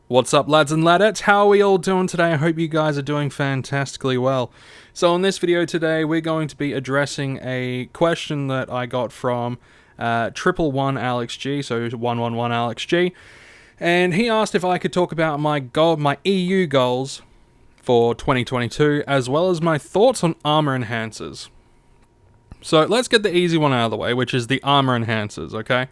What's up, lads and ladettes? How are we all doing today? I hope you guys are doing fantastically well. So in this video today, we're going to be addressing a question that I got from 111 Alex G, so 111 Alex G, and he asked if I could talk about my EU goals for 2022, as well as my thoughts on armor enhancers. So let's get the easy one out of the way, which is the armor enhancers, okay?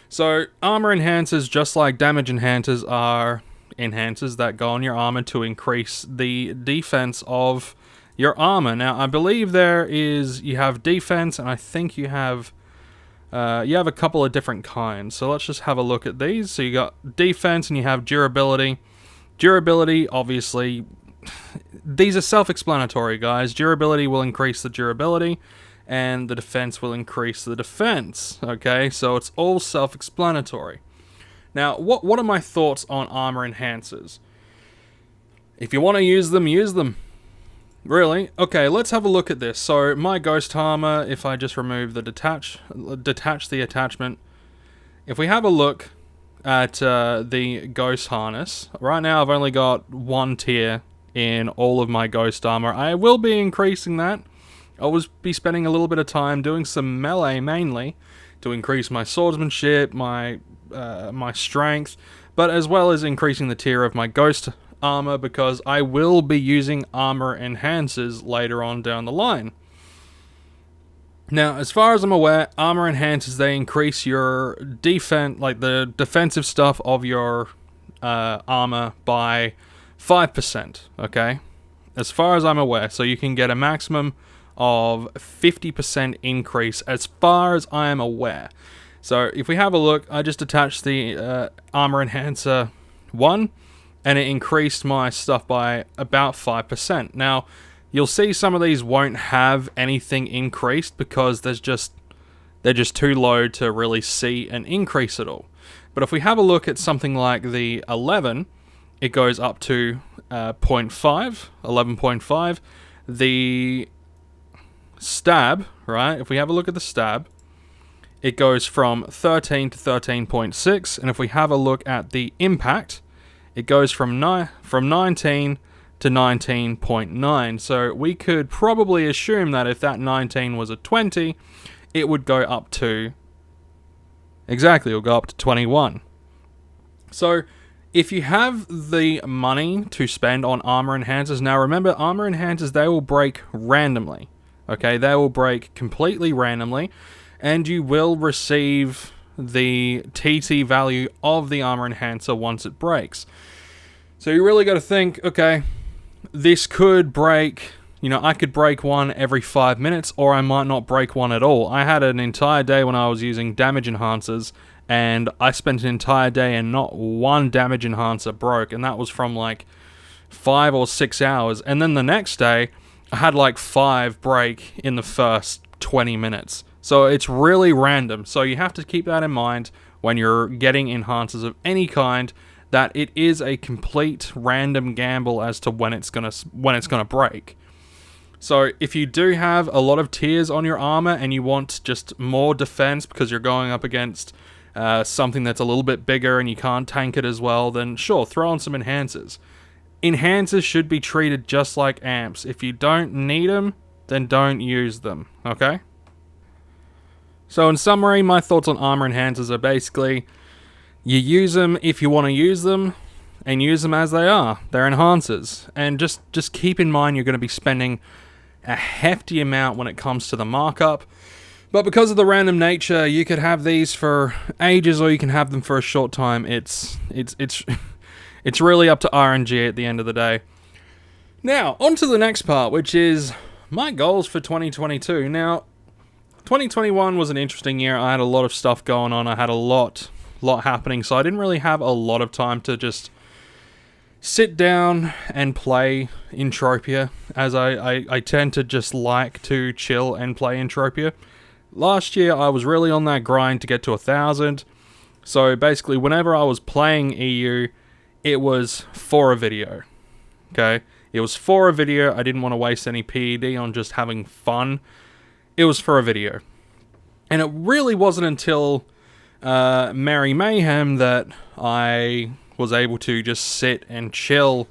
So armor enhancers, just like damage enhancers, are enhancers that go on your armor to increase the defense of your armor. Now, I believe you have defense, and I think you have a couple of different kinds. So let's just have a look at these. So you got defense and you have durability. Durability, obviously, these are self-explanatory, guys. Durability will increase the durability, and the defense will increase the defense. Okay, so it's all self-explanatory. Now, what are my thoughts on armor enhancers? If you want to use them, use them. Really? Okay, let's have a look at this. So, my ghost armor, if I just remove the detach the attachment, if we have a look at the ghost harness, right now I've only got one tier in all of my ghost armor. I will be increasing that. I will be spending a little bit of time doing some melee mainly to increase my swordsmanship, my strength, but as well as increasing the tier of my ghost armor, because I will be using armor enhancers later on down the line. Now, as far as I'm aware, armor enhancers, they increase your defense, like the defensive stuff of your armor by 5%, okay? As far as I'm aware, so you can get a maximum of 50% increase as far as I am aware. So if we have a look, I just attached the armor enhancer 1, and it increased my stuff by about 5%. Now, you'll see some of these won't have anything increased because they're just too low to really see an increase at all. But if we have a look at something like the 11, it goes up to 11.5. The stab, right? If we have a look at the stab, it goes from 13 to 13.6, and if we have a look at the impact, it goes from 19 to 19.9. So we could probably assume that if that 19 was a 20, it would go up to... Exactly, it'll go up to 21. So if you have the money to spend on armor enhancers, now remember, armor enhancers, they will break randomly. Okay, they will break completely randomly, and you will receive the TT value of the armor enhancer once it breaks. So you really got to think, okay, this could break, I could break one every 5 minutes, or I might not break one at all. I had an entire day when I was using damage enhancers, and I spent an entire day and not one damage enhancer broke, and that was from like 5 or 6 hours. And then the next day, I had like 5 break in the first 20 minutes. So it's really random. So you have to keep that in mind when you're getting enhancers of any kind, that it is a complete random gamble as to when it's gonna break. So if you do have a lot of tiers on your armor and you want just more defense because you're going up against something that's a little bit bigger and you can't tank it as well, then sure, throw on some enhancers. Enhancers should be treated just like amps. If you don't need them, then don't use them, okay? So in summary, my thoughts on armor enhancers are basically, you use them if you want to use them, and use them as they are. They're enhancers. And just keep in mind you're going to be spending a hefty amount when it comes to the markup. But because of the random nature, you could have these for ages or you can have them for a short time. It's really up to RNG at the end of the day. Now, on to the next part, which is my goals for 2022. Now, 2021 was an interesting year. I had a lot of stuff going on. I had a lot happening, so I didn't really have a lot of time to just sit down and play Entropia, as I tend to just like to chill and play Entropia. Last year, I was really on that grind to get to 1,000. So basically, whenever I was playing EU, it was for a video. Okay? It was for a video. I didn't want to waste any PED on just having fun. It was for a video. And it really wasn't until Merry Mayhem that I was able to just sit and chill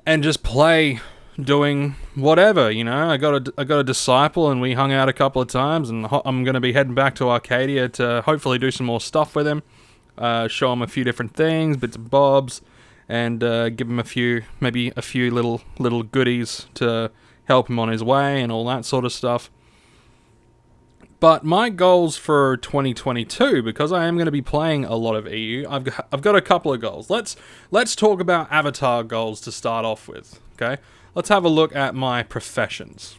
and just play, doing whatever, you know. I got a disciple, and we hung out a couple of times, and I'm going to be heading back to Arcadia to hopefully do some more stuff with him, show him a few different things, bits and bobs, and give him maybe a few little goodies to help him on his way and all that sort of stuff. But my goals for 2022, because I am going to be playing a lot of EU, I've got a couple of goals. Let's talk about avatar goals to start off with, okay? Let's have a look at my professions.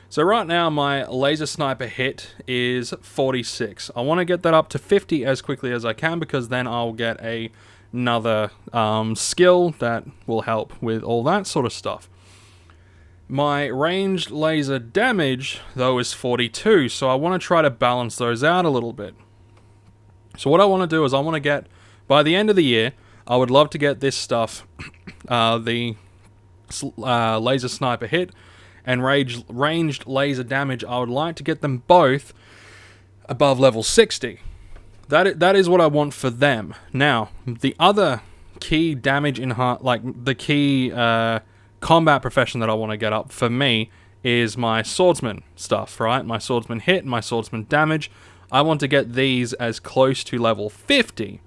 So right now, my laser sniper hit is 46. I want to get that up to 50 as quickly as I can, because then I'll get another skill that will help with all that sort of stuff. My ranged laser damage, though, is 42, so I want to try to balance those out a little bit. So what I want to do is I want to get, by the end of the year, I would love to get this stuff, the laser sniper hit and ranged laser damage. I would like to get them both above level 60. That is what I want for them. Now, the other key damage the key combat profession that I want to get up for me is my swordsman stuff, right? My swordsman hit and my swordsman damage. I want to get these as close to level 50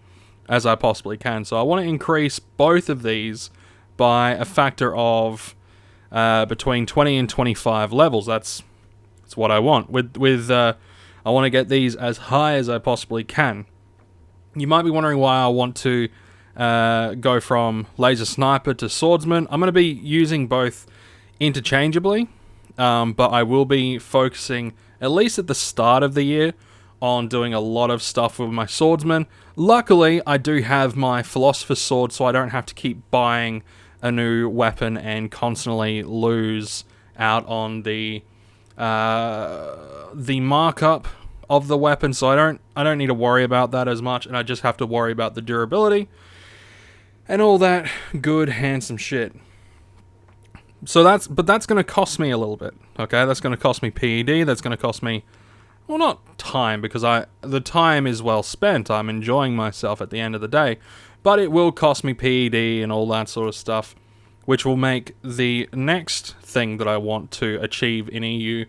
as I possibly can. So I want to increase both of these by a factor of between 20 and 25 levels. That's what I want. I want to get these as high as I possibly can. You might be wondering why I want to go from laser sniper to swordsman. I'm going to be using both interchangeably, but I will be focusing, at least at the start of the year, on doing a lot of stuff with my swordsman. Luckily, I do have my philosopher's sword, so I don't have to keep buying a new weapon and constantly lose out on the markup of the weapon. So I don't need to worry about that as much, and I just have to worry about the durability and all that good, handsome shit. So that's going to cost me a little bit, okay? That's going to cost me PED, that's going to cost me, well, not time, because the time is well spent. I'm enjoying myself at the end of the day. But it will cost me PED and all that sort of stuff, which will make the next thing that I want to achieve in EU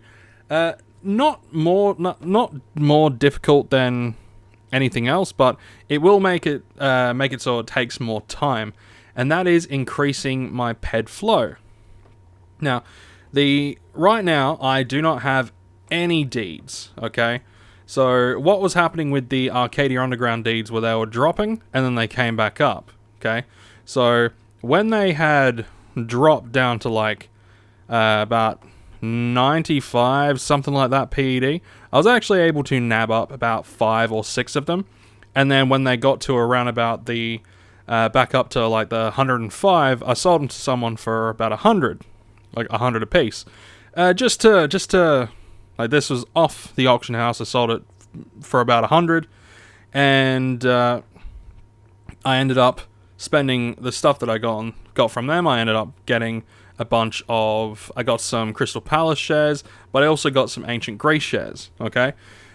not more difficult than anything else, but it will make it so it takes more time, and that is increasing my PED flow. Now, right now I do not have any deeds, okay? So what was happening with the Arcadia Underground deeds were they were dropping and then they came back up, okay? So when they had dropped down to like about 95, something like that PED, I was actually able to nab up about 5 or 6 of them. And then when they got to around about the back up to like the 105, I sold them to someone for about 100, like 100 a piece. Just to like, this was off the auction house. I sold it for about 100, and I ended up spending the stuff that I got from them. I ended up getting a bunch of, I got some Crystal Palace shares, but I also got some Ancient Greece shares, okay?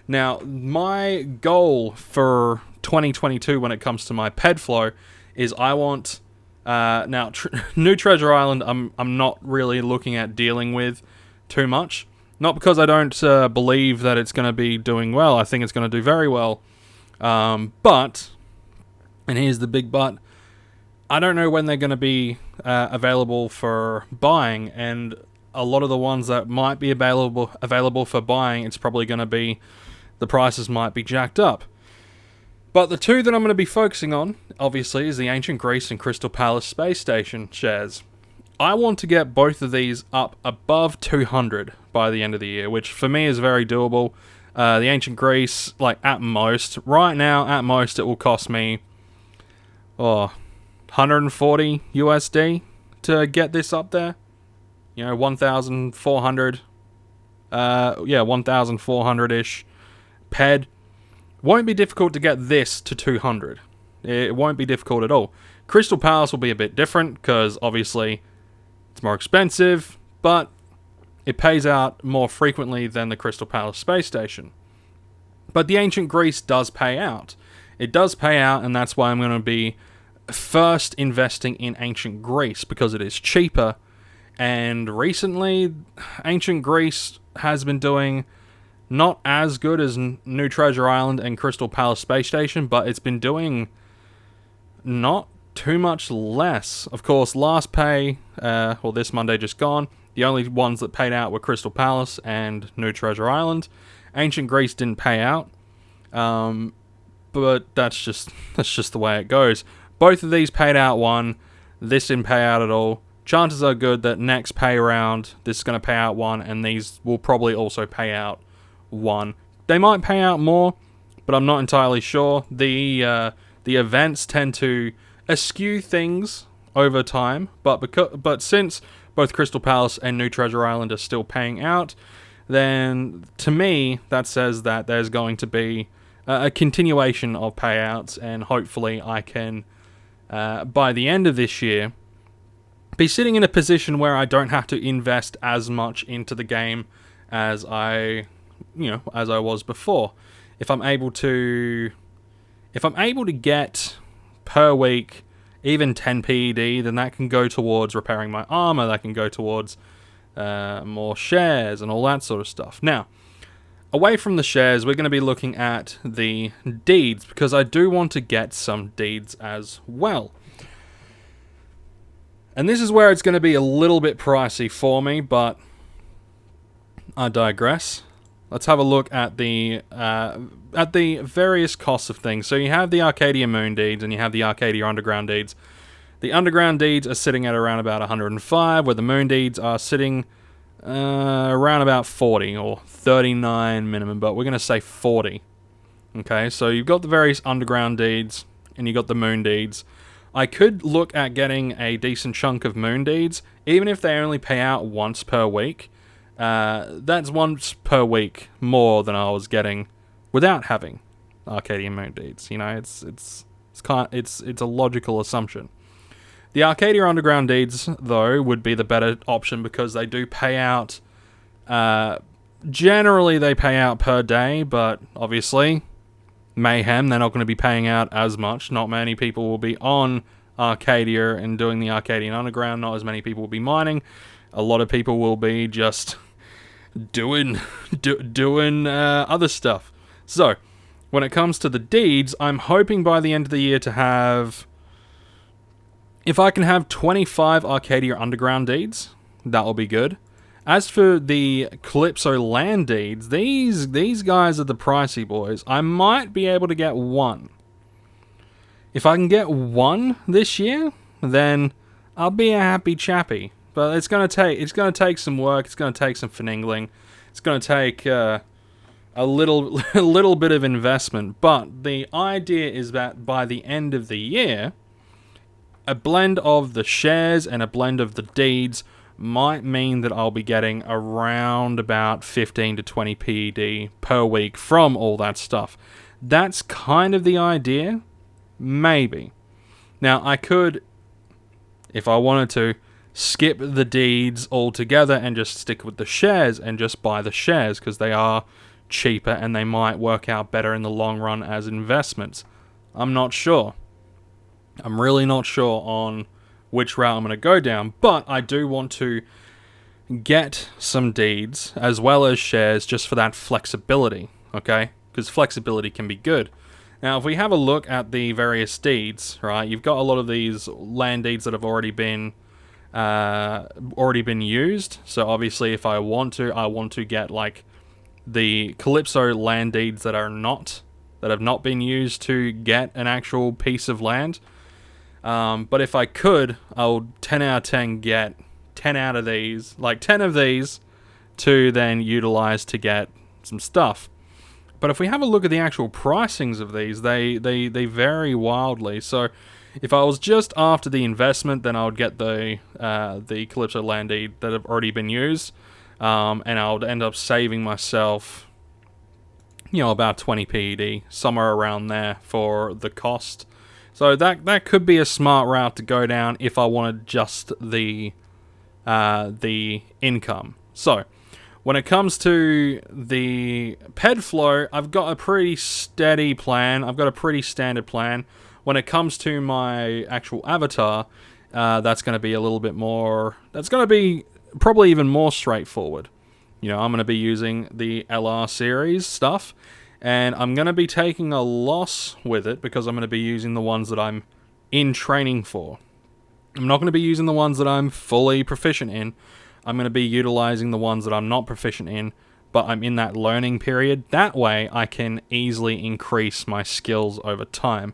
Now, my goal for 2022 when it comes to my PED flow is I want, New Treasure Island, I'm not really looking at dealing with too much. Not because I don't believe that it's going to be doing well. I think it's going to do very well. But, and here's the big but, I don't know when they're going to be available for buying, and a lot of the ones that might be available for buying, it's probably going to be, the prices might be jacked up. But the two that I'm going to be focusing on, obviously, is the Ancient Greece and Crystal Palace Space Station shares. I want to get both of these up above 200 by the end of the year, which for me is very doable. The Ancient Greece, like at most, right now, at most, it will cost me 140 USD to get this up there. You know, 1,400, 1,400-ish PED. Won't be difficult to get this to 200. It won't be difficult at all. Crystal Palace will be a bit different, because obviously it's more expensive, but it pays out more frequently than the Crystal Palace Space Station. But the Ancient Greece does pay out. it does pay out, and that's why I'm going to be first investing in Ancient Greece, because it is cheaper. And recently, Ancient Greece has been doing not as good as New Treasure Island and Crystal Palace Space Station, but it's been doing not too much less. Of course, last pay, this Monday just gone, the only ones that paid out were Crystal Palace and New Treasure Island. Ancient Greece didn't pay out, but that's just the way it goes. Both of these paid out one. This didn't pay out at all. Chances are good that next pay round, this is going to pay out one, and these will probably also pay out one. They might pay out more, but I'm not entirely sure. The events tend to eschew things over time, but since both Crystal Palace and New Treasure Island are still paying out, then to me that says that there's going to be a continuation of payouts, and hopefully I can, by the end of this year, be sitting in a position where I don't have to invest as much into the game as I was before. If I'm able to get per week even 10 PED, then that can go towards repairing my armor, that can go towards more shares and all that sort of stuff. Now, away from the shares, we're going to be looking at the deeds, because I do want to get some deeds as well. And this is where it's going to be a little bit pricey for me, but I digress. Let's have a look at the various costs of things. So you have the Arcadia Moon deeds and you have the Arcadia Underground deeds. The Underground deeds are sitting at around about 105, where the Moon deeds are sitting around about 40 or 39 minimum, but we're going to say 40. Okay, so you've got the various Underground deeds and you've got the Moon deeds. I could look at getting a decent chunk of Moon deeds, even if they only pay out once per week. That's once per week more than I was getting without having Arcadia Moon deeds. You know, it's a logical assumption. The Arcadia Underground deeds, though, would be the better option because they do pay out. Generally, they pay out per day, but obviously, Mayhem, they're not going to be paying out as much. Not many people will be on Arcadia and doing the Arcadian Underground. Not as many people will be mining. A lot of people will be just doing other stuff. So, when it comes to the deeds, I'm hoping by the end of the year to have, if I can have 25 Arcadia Underground deeds, that will be good. As for the Calypso land deeds, these guys are the pricey boys. I might be able to get one. If I can get one this year, then I'll be a happy chappy. But it's gonna take some work. It's gonna take some finagling. It's gonna take a little bit of investment. But the idea is that by the end of the year, a blend of the shares and a blend of the deeds might mean that I'll be getting around about 15 to 20 PED per week from all that stuff. That's kind of the idea. Maybe. Now, I could, if I wanted to, skip the deeds altogether and just stick with the shares and just buy the shares because they are cheaper and they might work out better in the long run as investments. I'm not sure. I'm really not sure on which route I'm going to go down, but I do want to get some deeds as well as shares just for that flexibility, okay? Because flexibility can be good. Now, if we have a look at the various deeds, right, you've got a lot of these land deeds that have already been used. So obviously, if I want to get like the Calypso land deeds that have not been used to get an actual piece of land. But if I could, I would 10 out of 10 get 10 out of these, like 10 of these, to then utilize to get some stuff. But if we have a look at the actual pricings of these, they vary wildly. So if I was just after the investment, then I would get the Calypso land deed that have already been used, and I would end up saving myself, about 20 PED, somewhere around there for the cost. So that could be a smart route to go down if I wanted just the income. So When it comes to the ped flow, I've got a pretty steady plan. I've got a pretty standard plan. When it comes to my actual avatar, that's going to be a little bit more... That's going to be probably even more straightforward. You know, I'm going to be using the LR series stuff, and I'm going to be taking a loss with it because I'm going to be using the ones that I'm in training for. I'm not going to be using the ones that I'm fully proficient in. I'm going to be utilizing the ones that I'm not proficient in, but I'm in that learning period. That way, I can easily increase my skills over time.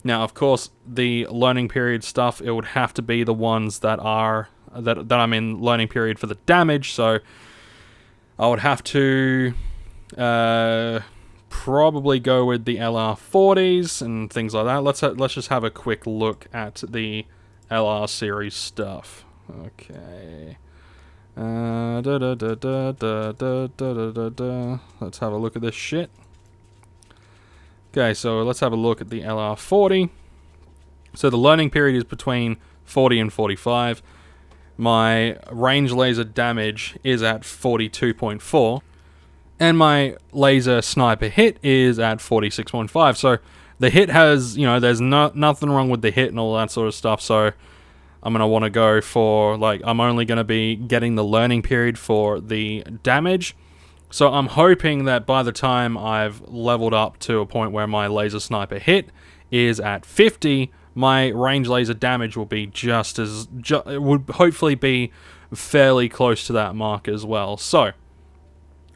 Now, of course, the learning period stuff, it would have to be the ones that are that I'm in learning period for the damage, so I would have to probably go with the LR40s and things like that. Let's just have a quick look at the LR series stuff. Okay. Let's have a look at this shit. Okay, so let's have a look at the LR40. So the learning period is between 40 and 45. My range laser damage is at 42.4. And my laser sniper hit is at 46.5. So the hit has, you know, there's nothing wrong with the hit and all that sort of stuff. So I'm going to want to go for, like, I'm only going to be getting the learning period for the damage. So I'm hoping that by the time I've leveled up to a point where my laser sniper hit is at 50, my range laser damage will be it would hopefully be fairly close to that mark as well. So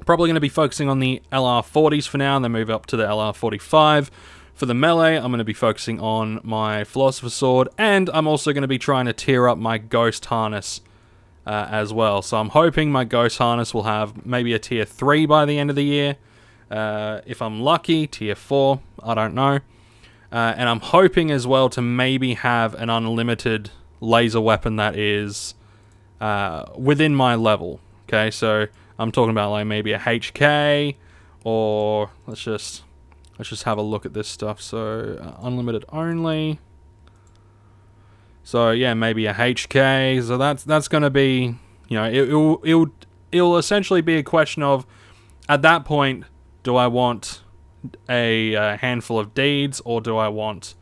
probably going to be focusing on the LR40s for now, and then move up to the LR45. For the melee, I'm going to be focusing on my Philosopher's Sword, and I'm also going to be trying to tier up my Ghost Harness as well. So I'm hoping my Ghost Harness will have maybe a tier 3 by the end of the year. If I'm lucky, tier 4, I don't know. And I'm hoping as well to maybe have an unlimited laser weapon that is within my level. Okay, so I'm talking about like maybe a HK, or let's just have a look at this stuff. So unlimited only. So yeah, maybe a HK. So that's going to be, you know, it'll essentially be a question of, at that point, do I want a handful of deeds, or do I want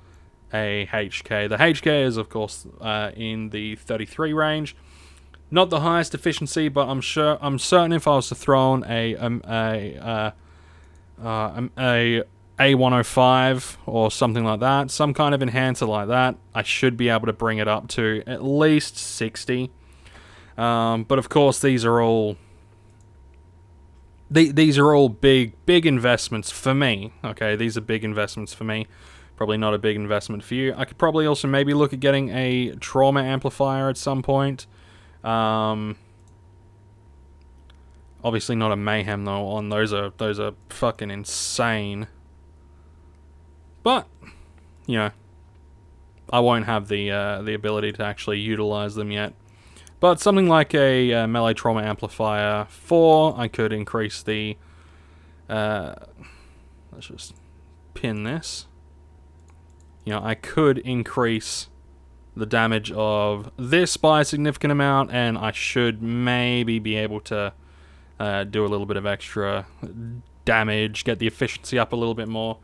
a HK? The HK is of course in the 33 range. Not the highest efficiency, but I'm certain if I was to throw on a A105 or something like that, some kind of enhancer like that, I should be able to bring it up to at least 60. But of course, these are all big investments for me. Okay, these are big investments for me. Probably not a big investment for you. I could probably also maybe look at getting a trauma amplifier at some point. Obviously not a mayhem though. On those are fucking insane. But you know, I won't have the ability to actually utilize them yet. But something like a melee trauma amplifier 4, I could increase the. Let's just pin this. You know, I could increase the damage of this by a significant amount, and I should maybe be able to do a little bit of extra damage, get the efficiency up a little bit more.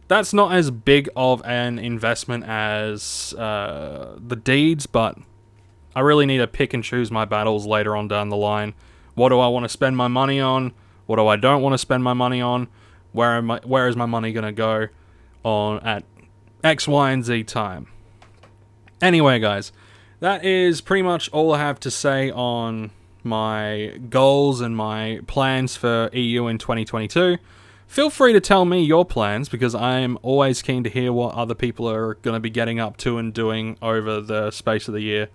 That's not as big of an investment as the deeds, but I really need to pick and choose my battles later on down the line. What do I want to spend my money on? What do I don't want to spend my money on? Where is my money going to go on at X, Y, and Z time? Anyway, guys, that is pretty much all I have to say on my goals and my plans for EU in 2022. Feel free to tell me your plans, because I'm always keen to hear what other people are going to be getting up to and doing over the space of the year.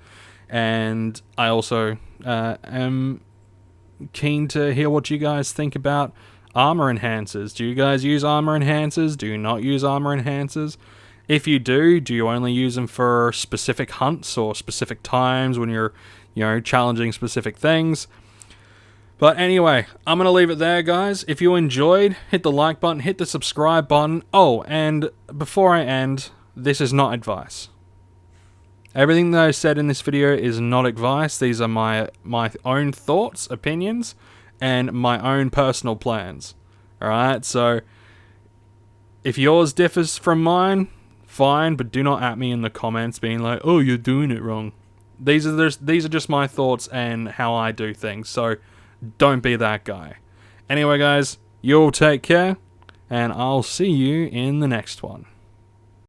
And I also am keen to hear what you guys think about armor enhancers. Do you guys use armor enhancers? Do you not use armor enhancers? If you do you only use them for specific hunts or specific times when you're, you know, challenging specific things? But anyway, I'm going to leave it there, guys. If you enjoyed, hit the like button, hit the subscribe button. Oh, and before I end, this is not advice. Everything that I said in this video is not advice. These are my own thoughts, opinions, and my own personal plans. Alright, so if yours differs from mine, fine, but do not at me in the comments being like, oh, you're doing it wrong. These are just my thoughts and how I do things, so don't be that guy. Anyway, guys, you all take care, and I'll see you in the next one.